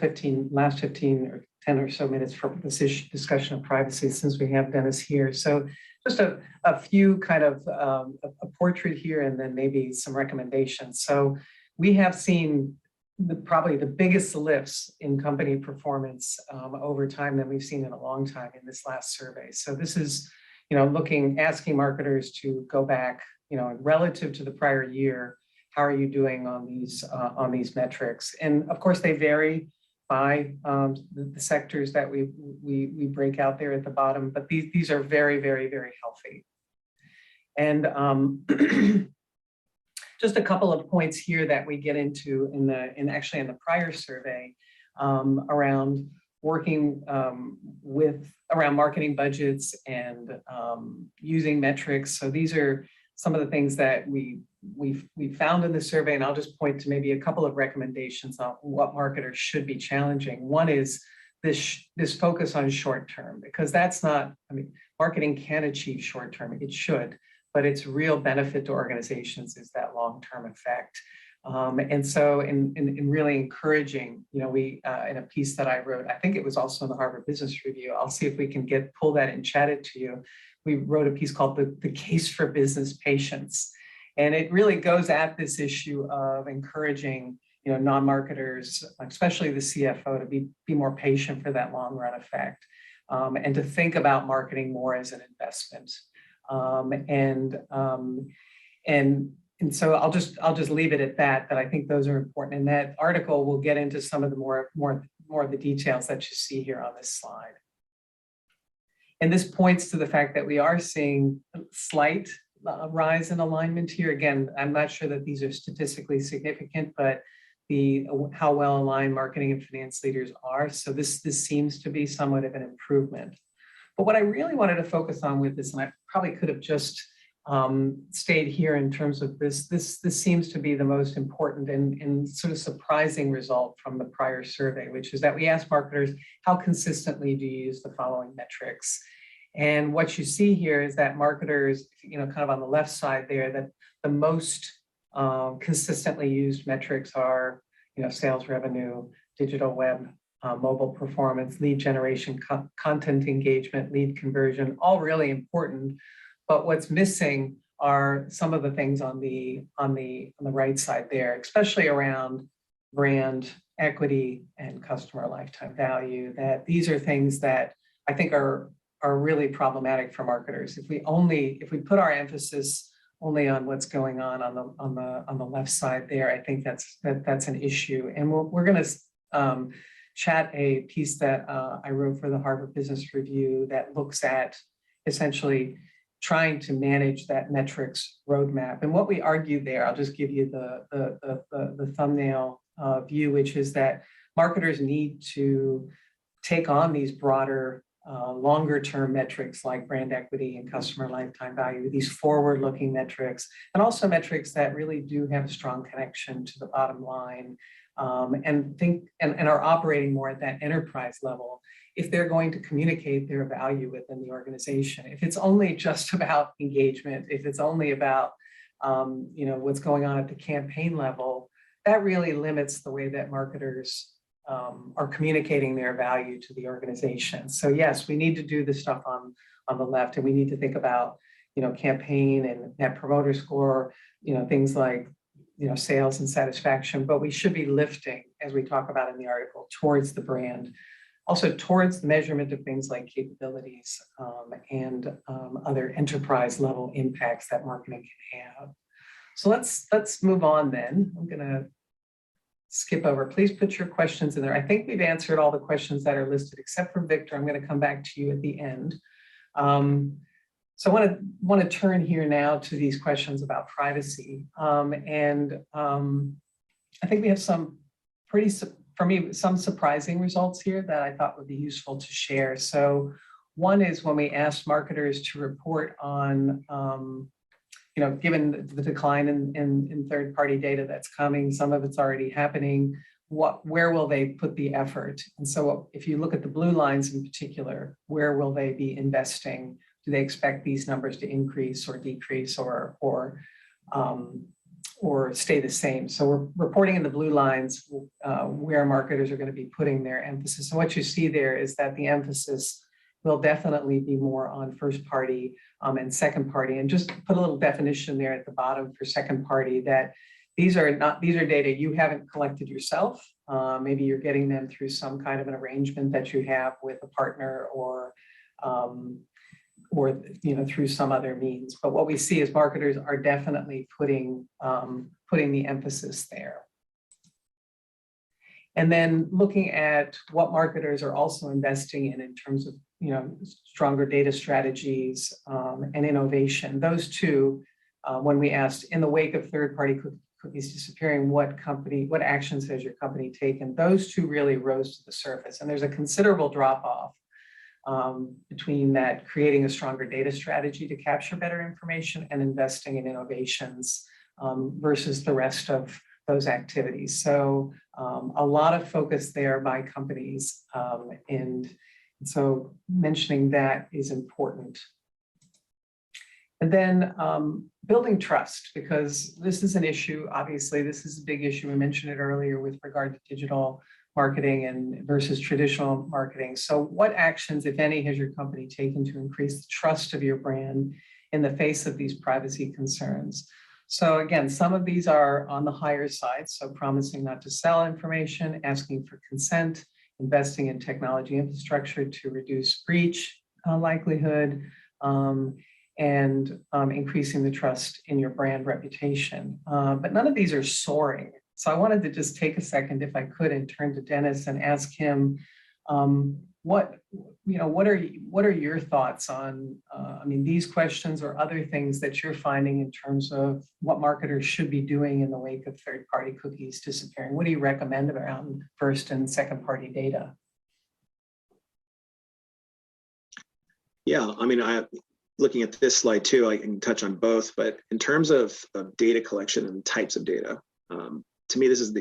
last 15 or 10 or so minutes for this discussion of privacy, since we have Dennis here. So just a few kind of a portrait here, and then maybe some recommendations. So we have seen probably the biggest lifts in company performance over time than we've seen in a long time in this last survey. So this is, asking marketers to go back, relative to the prior year, how are you doing on these metrics? And of course, they vary by the sectors that we break out there at the bottom, but these are very, very, very healthy. And just a couple of points here that we get into in the prior survey around working around marketing budgets and using metrics. So these are some of the things that we found in the survey, and I'll just point to maybe a couple of recommendations on what marketers should be challenging. One is this focus on short term, because that's not, marketing can achieve short term, it should, but its real benefit to organizations is that long-term effect. And so in really encouraging, we in a piece that I wrote, I think it was also in the Harvard Business Review, I'll see if we can pull that and chat it to you. We wrote a piece called the Case for Business Patience. And it really goes at this issue of encouraging, non-marketers, especially the CFO, to be more patient for that long run effect, and to think about marketing more as an investment. And so I'll just leave it at that. But I think those are important. And that article will get into some of the more of the details that you see here on this slide. And this points to the fact that we are seeing a slight rise in alignment here. Again, I'm not sure that these are statistically significant, but how well aligned marketing and finance leaders are. So this seems to be somewhat of an improvement. But what I really wanted to focus on with this, and I probably could have just stayed here in terms of this seems to be the most important and sort of surprising result from the prior survey, which is that we asked marketers, how consistently do you use the following metrics? And what you see here is that marketers, kind of on the left side there, that the most consistently used metrics are, sales revenue, digital web, mobile performance, lead generation, content engagement, lead conversion, all really important. But what's missing are some of the things on the right side there, especially around brand equity and customer lifetime value. That these are things that I think are really problematic for marketers. If we put our emphasis only on what's going on the left side there, I think that's an issue. And we're going to chat a piece that I wrote for the Harvard Business Review that looks at essentially trying to manage that metrics roadmap. And what we argue there, I'll just give you the thumbnail view, which is that marketers need to take on these broader, longer term metrics like brand equity and customer lifetime value, these forward-looking metrics, and also metrics that really do have a strong connection to the bottom line, and are operating more at that enterprise level if they're going to communicate their value within the organization. If it's only just about engagement, if it's only about what's going on at the campaign level, that really limits the way that marketers are communicating their value to the organization. So yes, we need to do the stuff on the left, and we need to think about campaign and net promoter score, things like sales and satisfaction, but we should be lifting, as we talk about in the article, towards the brand, also towards the measurement of things like capabilities and other enterprise level impacts that marketing can have. So let's move on then. I'm gonna skip over. Please put your questions in there. I think we've answered all the questions that are listed, except for Victor. I'm gonna come back to you at the end. So I want to turn here now to these questions about privacy. I think we have some some surprising results here that I thought would be useful to share. So one is when we asked marketers to report on, given the decline in third-party data that's coming, some of it's already happening, where will they put the effort? And so if you look at the blue lines in particular, where will they be investing? Do they expect these numbers to increase or decrease or stay the same? So we're reporting in the blue lines where marketers are going to be putting their emphasis. And what you see there is that the emphasis will definitely be more on first party and second party. And just put a little definition there at the bottom for second party, that these are data you haven't collected yourself. Maybe you're getting them through some kind of an arrangement that you have with a partner or through some other means. But what we see is marketers are definitely putting the emphasis there. And then looking at what marketers are also investing in terms of stronger data strategies and innovation. Those two, when we asked in the wake of third-party cookies disappearing, what actions has your company taken? Those two really rose to the surface, and there's a considerable drop-off between that creating a stronger data strategy to capture better information and investing in innovations versus the rest of those activities. So a lot of focus there by companies, and so mentioning that is important. And then building trust, because this is an issue. Obviously, this is a big issue. We mentioned it earlier with regard to digital marketing and versus traditional marketing. So what actions, if any, has your company taken to increase the trust of your brand in the face of these privacy concerns? So again, some of these are on the higher side, so promising not to sell information, asking for consent, investing in technology infrastructure to reduce breach likelihood, and increasing the trust in your brand reputation. But none of these are soaring. So I wanted to just take a second, if I could, and turn to Dennis and ask him, what are your thoughts on, these questions or other things that you're finding in terms of what marketers should be doing in the wake of third-party cookies disappearing? What do you recommend around first and second-party data? Yeah, looking at this slide too, I can touch on both, but in terms of data collection and types of data, to me, this is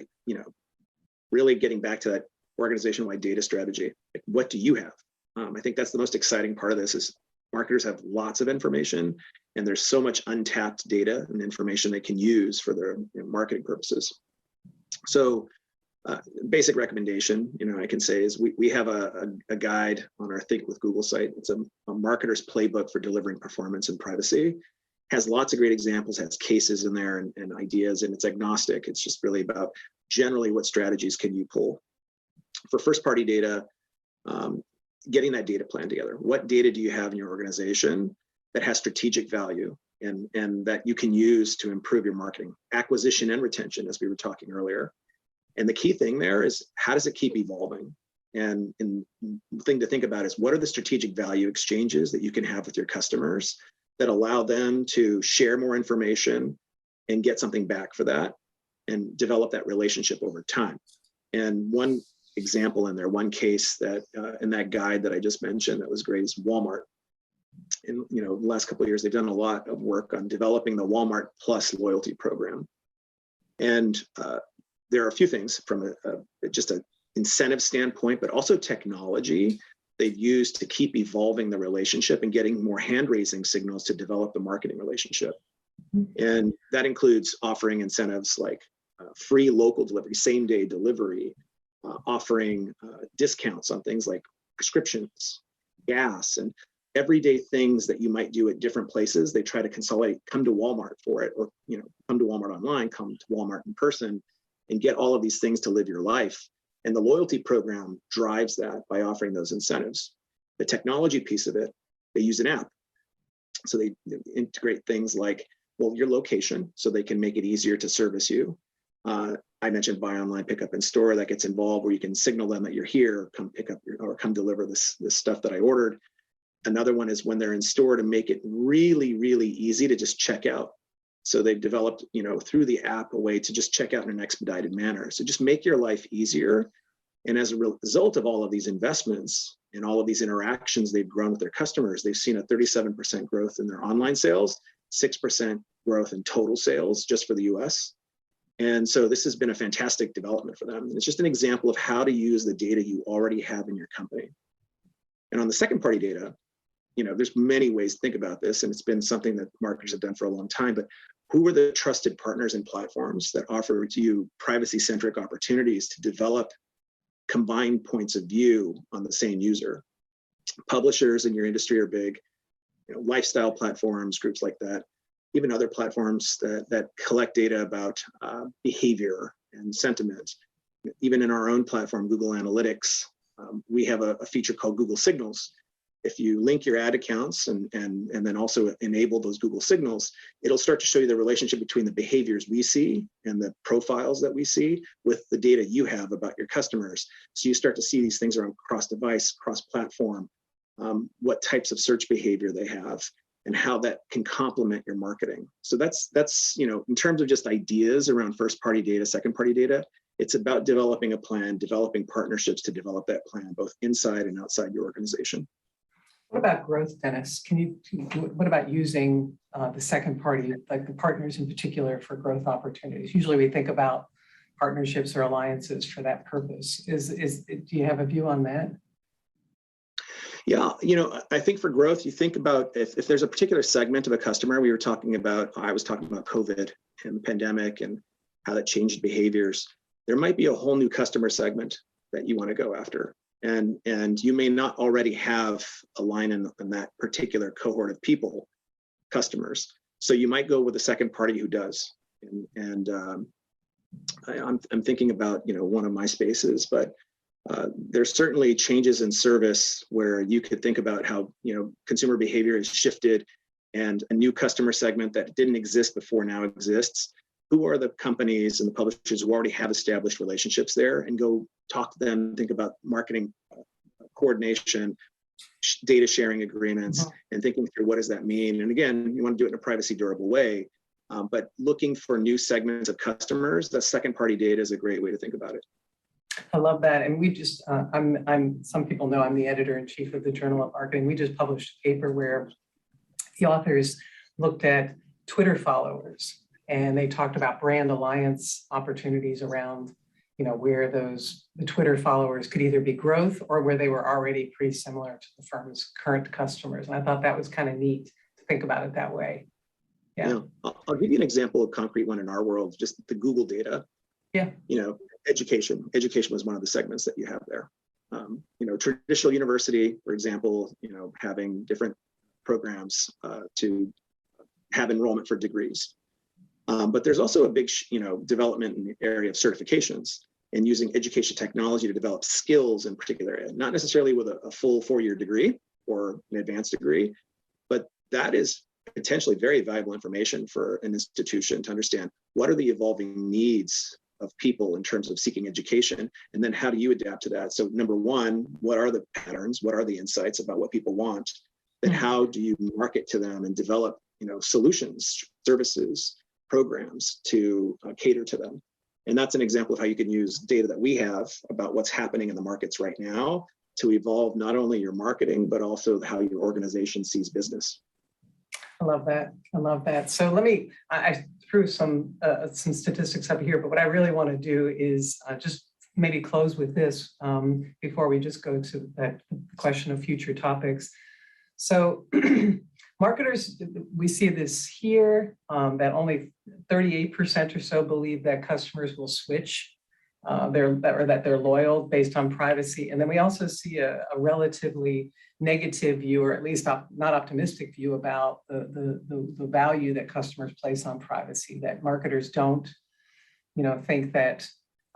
really getting back to that organization-wide data strategy. Like, what do you have? I think that's the most exciting part of this is marketers have lots of information, and there's so much untapped data and information they can use for their marketing purposes. So basic recommendation, I can say is we have a guide on our Think with Google site. It's a marketer's playbook for delivering performance and privacy. Has lots of great examples, has cases in there and ideas, and it's agnostic. It's just really about generally what strategies can you pull. For first party data, getting that data plan together. What data do you have in your organization that has strategic value and that you can use to improve your marketing, acquisition and retention, as we were talking earlier. And the key thing there is, how does it keep evolving? And the thing to think about is, what are the strategic value exchanges that you can have with your customers that allow them to share more information and get something back for that and develop that relationship over time. And one example in there, one case that in that guide that I just mentioned that was great is Walmart. In the last couple of years, they've done a lot of work on developing the Walmart Plus loyalty program. And there are a few things from just an incentive standpoint, but also technology they've used to keep evolving the relationship and getting more hand-raising signals to develop the marketing relationship. And that includes offering incentives like free local delivery, same-day delivery, offering discounts on things like prescriptions, gas, and everyday things that you might do at different places. They try to consolidate, come to Walmart for it, or come to Walmart online, come to Walmart in person, and get all of these things to live your life. And the loyalty program drives that by offering those incentives. The technology piece of it, they use an app. So they integrate things like, well, your location, so they can make it easier to service you. I mentioned buy online, pick up in store. That gets involved where you can signal them that you're here, come pick up or come deliver this stuff that I ordered. Another one is when they're in store to make it really, really easy to just check out. So they've developed, through the app, a way to just check out in an expedited manner. So just make your life easier. And as a result of all of these investments and all of these interactions they've grown with their customers, they've seen a 37% growth in their online sales, 6% growth in total sales just for the US. And so this has been a fantastic development for them. And it's just an example of how to use the data you already have in your company. And on the second party data, there's many ways to think about this, and it's been something that marketers have done for a long time, but who are the trusted partners and platforms that offer to you privacy-centric opportunities to develop combined points of view on the same user? Publishers in your industry are big, lifestyle platforms, groups like that, even other platforms that collect data about behavior and sentiment. Even in our own platform, Google Analytics, we have a feature called Google Signals. If you link your ad accounts and then also enable those Google Signals, it'll start to show you the relationship between the behaviors we see and the profiles that we see with the data you have about your customers. So you start to see these things around cross-device, cross-platform, what types of search behavior they have, and how that can complement your marketing. So that's in terms of just ideas around first-party data, second-party data, it's about developing a plan, developing partnerships to develop that plan, both inside and outside your organization. What about growth, Dennis? What about using the second party, like the partners in particular, for growth opportunities? Usually we think about partnerships or alliances for that purpose. Do you have a view on that? Yeah, I think for growth, you think about if there's a particular segment of a customer. I was talking about COVID and the pandemic and how that changed behaviors. There might be a whole new customer segment that you want to go after. And you may not already have a line in that particular cohort of people, customers. So you might go with a second party who does. And I'm thinking about one of my spaces, but there's certainly changes in service where you could think about how consumer behavior has shifted, and a new customer segment that didn't exist before now exists. Who are the companies and the publishers who already have established relationships there, and go talk to them, think about marketing coordination, data sharing agreements, and thinking through what does that mean. And again, you want to do it in a privacy durable way, but looking for new segments of customers, the second party data is a great way to think about it. I love that. And we just, some people know I'm the editor-in-chief of the Journal of Marketing. We just published a paper where the authors looked at Twitter followers, and they talked about brand alliance opportunities around, where the Twitter followers could either be growth or where they were already pretty similar to the firm's current customers. And I thought that was kind of neat to think about it that way. Yeah. I'll give you an example of concrete one in our world, just the Google data. Yeah. Education. Education was one of the segments that you have there. Traditional university, for example, having different programs to have enrollment for degrees. But there's also a big, development in the area of certifications and using education technology to develop skills in particular area, not necessarily with a full 4-year degree or an advanced degree, but that is potentially very valuable information for an institution to understand what are the evolving needs of people in terms of seeking education, and then how do you adapt to that? So number one, what are the patterns? What are the insights about what people want? Then how do you market to them and develop, solutions, services, programs to cater to them? And that's an example of how you can use data that we have about what's happening in the markets right now to evolve not only your marketing, but also how your organization sees business. I love that. I love that. So I threw some statistics up here, but what I really want to do is just maybe close with this before we just go to that question of future topics. So marketers, we see this here, that only 38% or so believe that customers will switch that they're loyal based on privacy. And then we also see a relatively negative view, or at least not optimistic view about the value that customers place on privacy, that marketers don't, think that,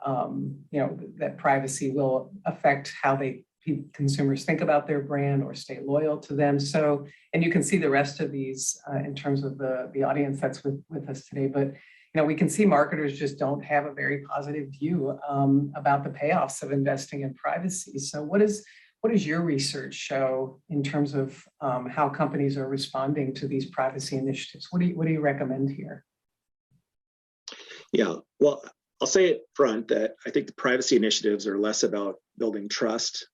that privacy will affect how consumers think about their brand or stay loyal to them. So, and you can see the rest of these in terms of the audience that's with us today, but we can see marketers just don't have a very positive view about the payoffs of investing in privacy. So what does your research show in terms of how companies are responding to these privacy initiatives? What do you recommend here? Yeah, well, I'll say it front that I think the privacy initiatives are less about building trust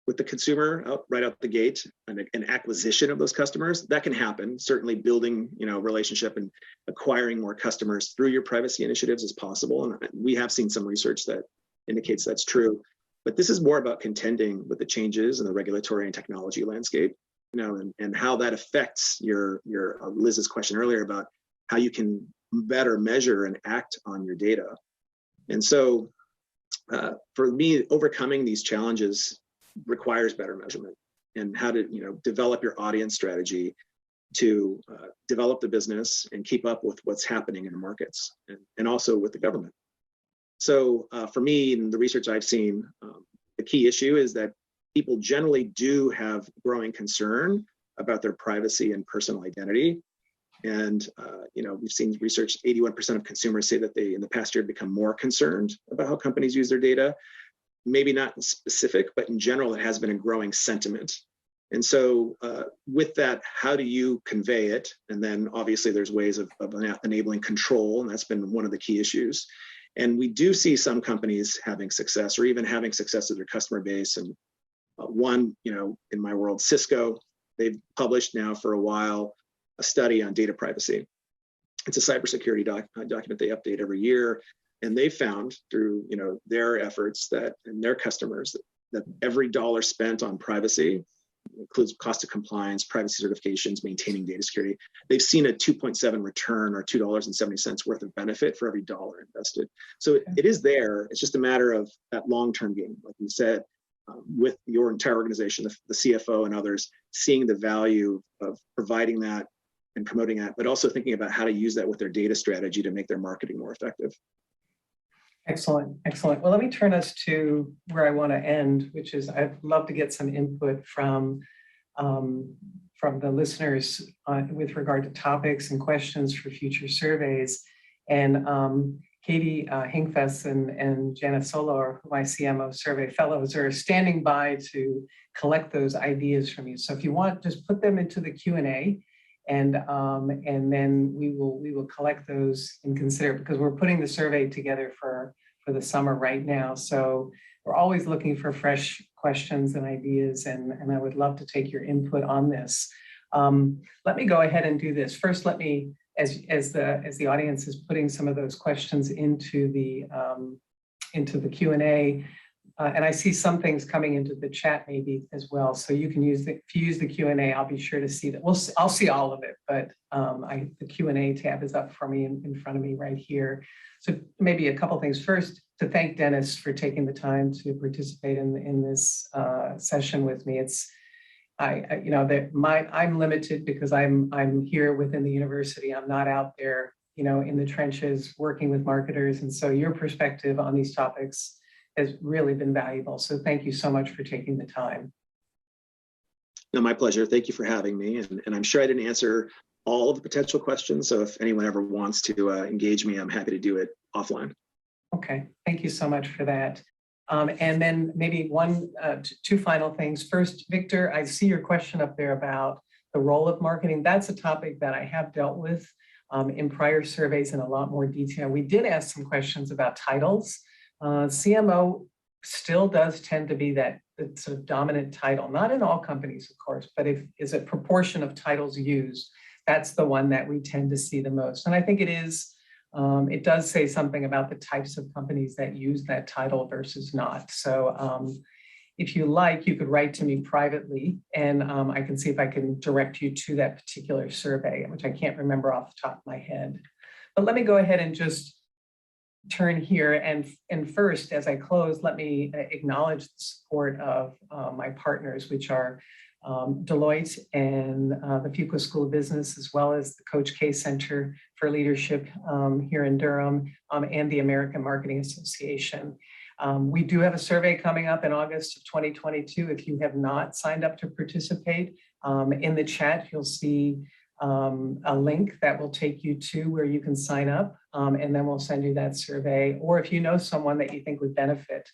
with the consumer right out the gate, and an acquisition of those customers. That can happen. Certainly building, relationship and acquiring more customers through your privacy initiatives is possible. And we have seen some research that indicates that's true. But this is more about contending with the changes in the regulatory and technology landscape, and how that affects your Liz's question earlier about how you can better measure and act on your data. And so for me, overcoming these challenges requires better measurement, and how to develop your audience strategy to develop the business and keep up with what's happening in the markets, and also with the government. So for me, in the research I've seen, the key issue is that people generally do have growing concern about their privacy and personal identity. And we've seen research, 81% of consumers say that they in the past year become more concerned about how companies use their data. Maybe not in specific, but in general, it has been a growing sentiment. And so with that, how do you convey it? And then obviously there's ways of enabling control, and that's been one of the key issues. And we do see some companies having success, or even having success with their customer base. And one, in my world, Cisco, they've published now for a while a study on data privacy. It's a cybersecurity document they update every year. And they found through their efforts and their customers that every dollar spent on privacy, includes cost of compliance, privacy certifications, maintaining data security, they've seen a 2.7 return, or $2.70 worth of benefit for every dollar invested. So it is there. It's just a matter of that long-term game, like you said, with your entire organization, the CFO and others, seeing the value of providing that and promoting that, but also thinking about how to use that with their data strategy to make their marketing more effective. Excellent, excellent. Well, let me turn us to where I want to end, which is I'd love to get some input from the listeners with regard to topics and questions for future surveys. And Katie Hinkfest and Jana Solo, my CMO Survey fellows, are standing by to collect those ideas from you. So if you want, just put them into the Q&A. And then we will collect those and consider, because we're putting the survey together for the summer right now. So we're always looking for fresh questions and ideas, and I would love to take your input on this. Let me go ahead and do this. First, let me, as the audience is putting some of those questions into the Q&A, and I see some things coming into the chat maybe as well. So you can use if you use the Q&A, I'll be sure to see that. I'll see all of it, but the Q&A tab is up for me in front of me right here. So maybe a couple things. First, to thank Dennis for taking the time to participate in this session with me. I'm limited because I'm here within the university. I'm not out there, in the trenches working with marketers, and so your perspective on these topics has really been valuable. So thank you so much for taking the time. No, my pleasure. Thank you for having me. And I'm sure I didn't answer all of the potential questions. So if anyone ever wants to engage me, I'm happy to do it offline. Okay, thank you so much for that. And then maybe two final things. First, Victor, I see your question up there about the role of marketing. That's a topic that I have dealt with in prior surveys in a lot more detail. We did ask some questions about titles. CMO still does tend to be that sort of dominant title, not in all companies, of course, but if is a proportion of titles used, that's the one that we tend to see the most. And I think it does say something about the types of companies that use that title versus not. So if you like, you could write to me privately, and I can see if I can direct you to that particular survey, which I can't remember off the top of my head. But let me go ahead and just turn here. And first, as I close, let me acknowledge the support of my partners, which are Deloitte and the Fuqua School of Business, as well as the Coach K Center for Leadership here in Durham, and the American Marketing Association. We do have a survey coming up in August of 2022. If you have not signed up to participate, in the chat, you'll see a link that will take you to where you can sign up, and then we'll send you that survey. Or if you know someone that you think would benefit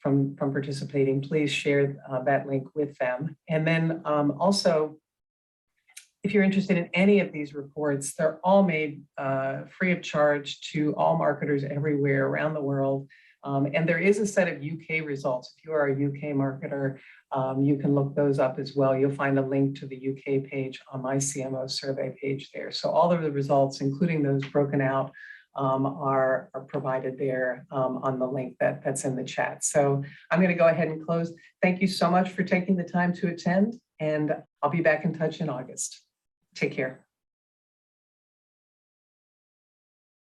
from participating, please share that link with them. And then also, if you're interested in any of these reports, they're all made free of charge to all marketers everywhere around the world. And there is a set of UK results. If you are a UK marketer, you can look those up as well. You'll find a link to the UK page on my CMO survey page there. So all of the results, including those broken out, are provided there on the link that's in the chat. So I'm going to go ahead and close. Thank you so much for taking the time to attend, and I'll be back in touch in August. Take care.